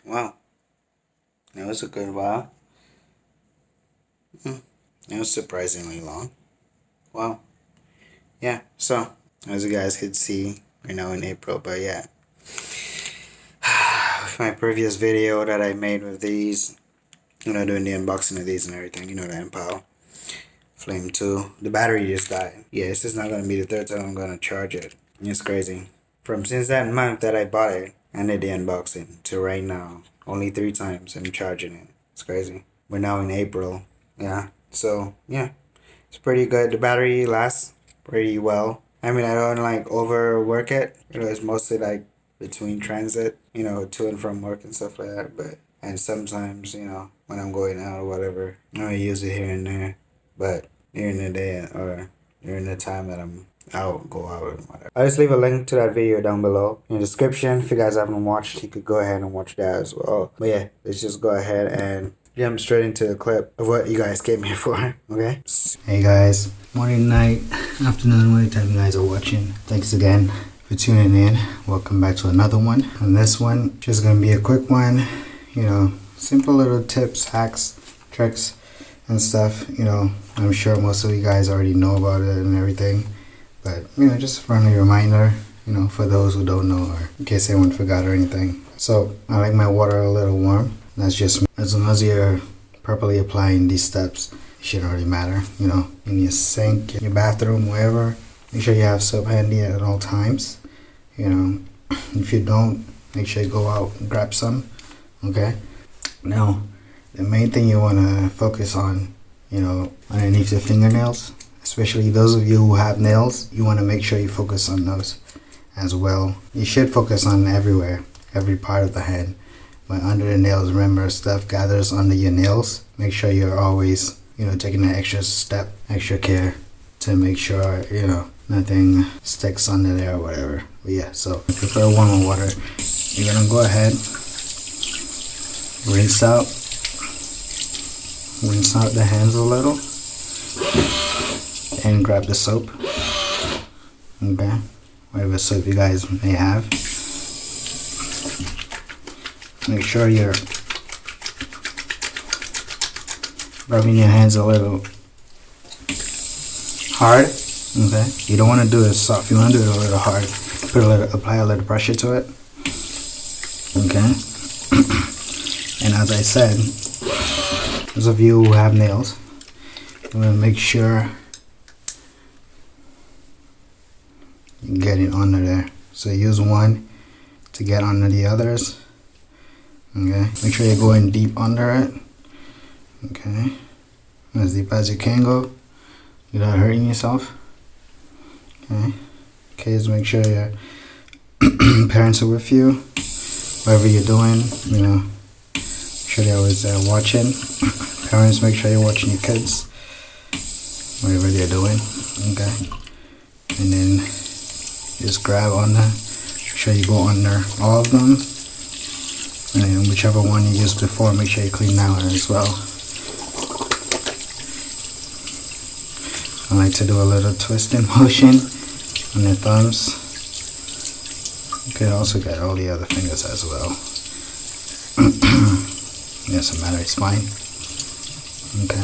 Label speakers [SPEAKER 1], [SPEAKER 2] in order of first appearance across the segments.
[SPEAKER 1] Wow, that was a good while. Mm, it was surprisingly long. Wow. Yeah, so, as you guys could see, we're now in April, but yeah. My previous video that I made with these, doing the unboxing of these and everything, the Impal Flame 2, the battery just died. Yeah, this is not going to be the third time I'm going to charge it. It's crazy. From since that month that I bought it and did the unboxing to right now, only 3 times I'm charging it. It's crazy. We're now in April. Yeah. So, yeah. It's pretty good. The battery lasts pretty well. I mean, I don't like overwork it. It's mostly like between transit, to and from work and stuff like that. And sometimes, when I'm going out or whatever, I use it here and there. But during the day or during the time that I'm out, go out and whatever. I'll just leave a link to that video down below in the description. If you guys haven't watched, you could go ahead and watch that as well. But yeah, let's just go ahead and jump straight into the clip of what you guys came here for, okay? Hey guys, morning, night, afternoon, whatever time you guys are watching. Thanks again for tuning in. Welcome back to another one. And this one, just gonna be a quick one, simple little tips, hacks, tricks, and stuff. I'm sure most of you guys already know about it and everything. But, just a friendly reminder, for those who don't know or in case anyone forgot or anything. So, I like my water a little warm. That's just, as long as you're properly applying these steps, it shouldn't really matter, in your sink, in your bathroom, wherever. Make sure you have soap handy at all times. If you don't, make sure you go out and grab some, okay? Now, the main thing you want to focus on, underneath your fingernails, especially those of you who have nails, you want to make sure you focus on those as well. You should focus on everywhere, every part of the hand. But under the nails, remember, stuff gathers under your nails. Make sure you're always, taking an extra step, extra care to make sure, nothing sticks under there or whatever. But yeah, so prefer warmer water. You're going to go ahead, rinse out the hands a little, and grab the soap, okay, whatever soap you guys may have. Make sure you're rubbing your hands a little hard, okay. You don't want to do it soft, you want to do it a little hard. Apply a little pressure to it, okay. And as I said, those of you who have nails, you want to make sure you get it under there. So use one to get under the others, okay. Make sure you're going deep under it, okay, as deep as you can go without hurting yourself, okay. Kids, make sure your parents are with you, whatever you're doing, make sure they're always there watching. Parents, make sure you're watching your kids, whatever they're doing, okay. And then just grab on there, make sure you go under all of them, and then whichever one you used before, make sure you clean that one as well. I like to do a little twisting motion on your thumbs. You can also get all the other fingers as well. It doesn't matter, it's fine. Okay.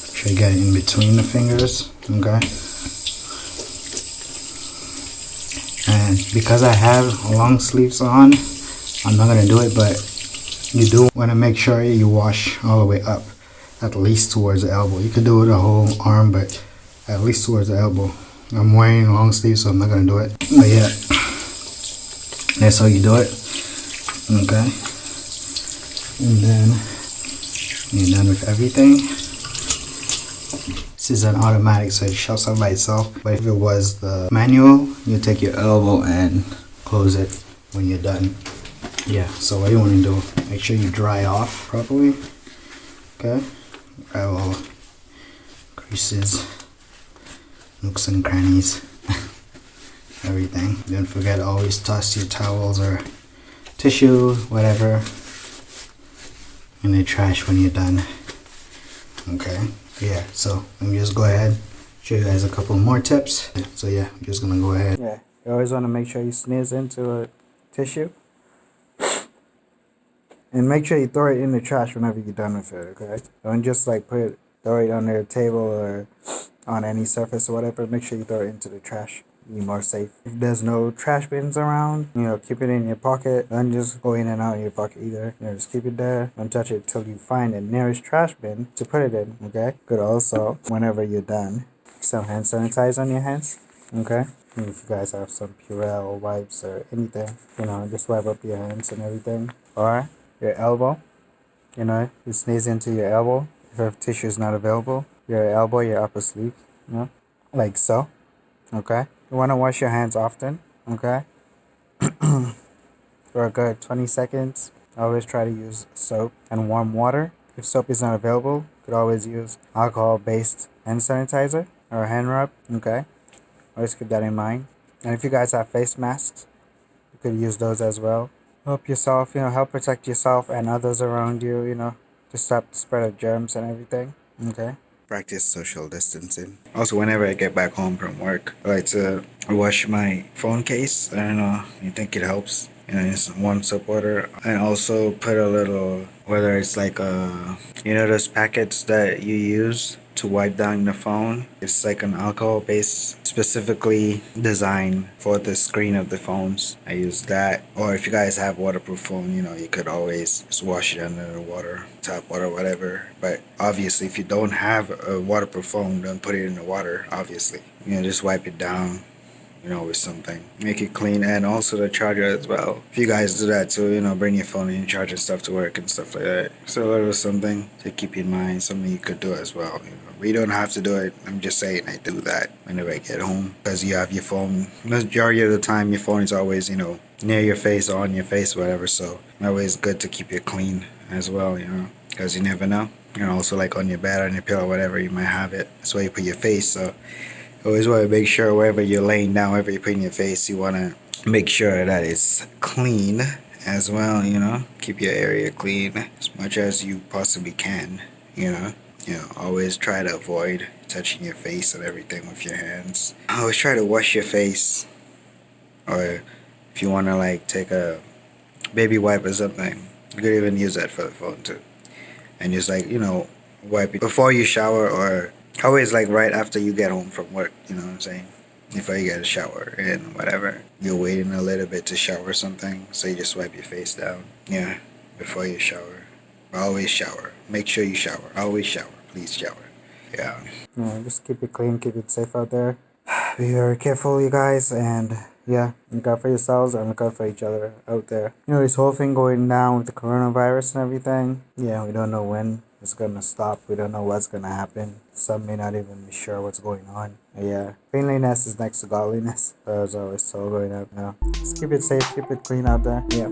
[SPEAKER 1] Make sure you get it in between the fingers, okay. And because I have long sleeves on, I'm not gonna do it, but you do want to make sure you wash all the way up, at least towards the elbow. You could do it the whole arm, but at least towards the elbow. I'm wearing long sleeves, so I'm not gonna do it. But yeah, that's how you do it, okay. And then you're done with everything. This is an automatic, so it shuts up by itself. But if it was the manual, you take your elbow and close it when you're done. Yeah, so what you want to do, make sure you dry off properly, okay. Grab all creases, nooks and crannies, everything. Don't forget to always toss your towels or tissue, whatever, in the trash when you're done, okay. Yeah, so let me just go ahead, show you guys a couple more tips. So yeah, I'm just gonna go ahead. Yeah, you always want to make sure you sneeze into it tissue. And make sure you throw it in the trash whenever you're done with it, okay? Don't just like throw it on the table or on any surface or whatever. Make sure you throw it into the trash. Be more safe. If there's no trash bins around, keep it in your pocket. Don't just go in and out of your pocket either. Just keep it there. Don't touch it till you find the nearest trash bin to put it in, okay? Good also, whenever you're done, some hand sanitizer on your hands, okay? And if you guys have some Purell wipes or anything, just wipe up your hands and everything. Or your elbow, you sneeze into your elbow. If tissue is not available, your elbow, your upper sleeve, like so, okay? You want to wash your hands often, okay? For a good 20 seconds. Always try to use soap and warm water. If soap is not available, you could always use alcohol-based hand sanitizer or hand rub, okay? Always keep that in mind. And if you guys have face masks, you could use those as well. Help yourself, help protect yourself and others around you, to stop the spread of germs and everything, okay? Practice social distancing. Also, whenever I get back home from work, I like to wash my phone case. I don't know, you think it helps? Just warm soap water. And also put a little, whether it's like those packets that you use to wipe down the phone. It's like an alcohol base specifically designed for the screen of the phones. I use that. Or if you guys have waterproof phone, you could always just wash it under the water, tap water, whatever. But obviously, if you don't have a waterproof phone, don't put it in the water, obviously. Just wipe it down, with something. Make it clean, and also the charger as well. If you guys do that too, bring your phone and charge stuff to work and stuff like that. So it was something to keep in mind, something you could do as well. We don't have to do it. I'm just saying I do that whenever I get home, because you have your phone. Majority of the time, your phone is always, near your face or on your face, whatever. So always good to keep it clean as well, because you never know. Also like on your bed, on your pillow, whatever, you might have it. That's where you put your face. So always want to make sure wherever you're laying down, wherever you're putting your face, you want to make sure that it's clean as well, Keep your area clean as much as you possibly can, Always try to avoid touching your face and everything with your hands. Always try to wash your face. Or if you want to like take a baby wipe or something, you could even use that for the phone too. And just like, wipe it before you shower, or always like right after you get home from work, you know what I'm saying? Before you get a shower and whatever. You're waiting a little bit to shower or something, so you just wipe your face down. Yeah, before you shower. Always shower. Make sure you shower. Always shower. Please shower. Yeah. Just keep it clean, keep it safe out there. Be very careful, you guys, and yeah, look out for yourselves and look out for each other out there. This whole thing going down with the coronavirus and everything. Yeah, we don't know when it's gonna stop. We don't know what's gonna happen. Some may not even be sure what's going on. But yeah, cleanliness is next to godliness. There's always so going up now. Just keep it safe, keep it clean out there. Yeah.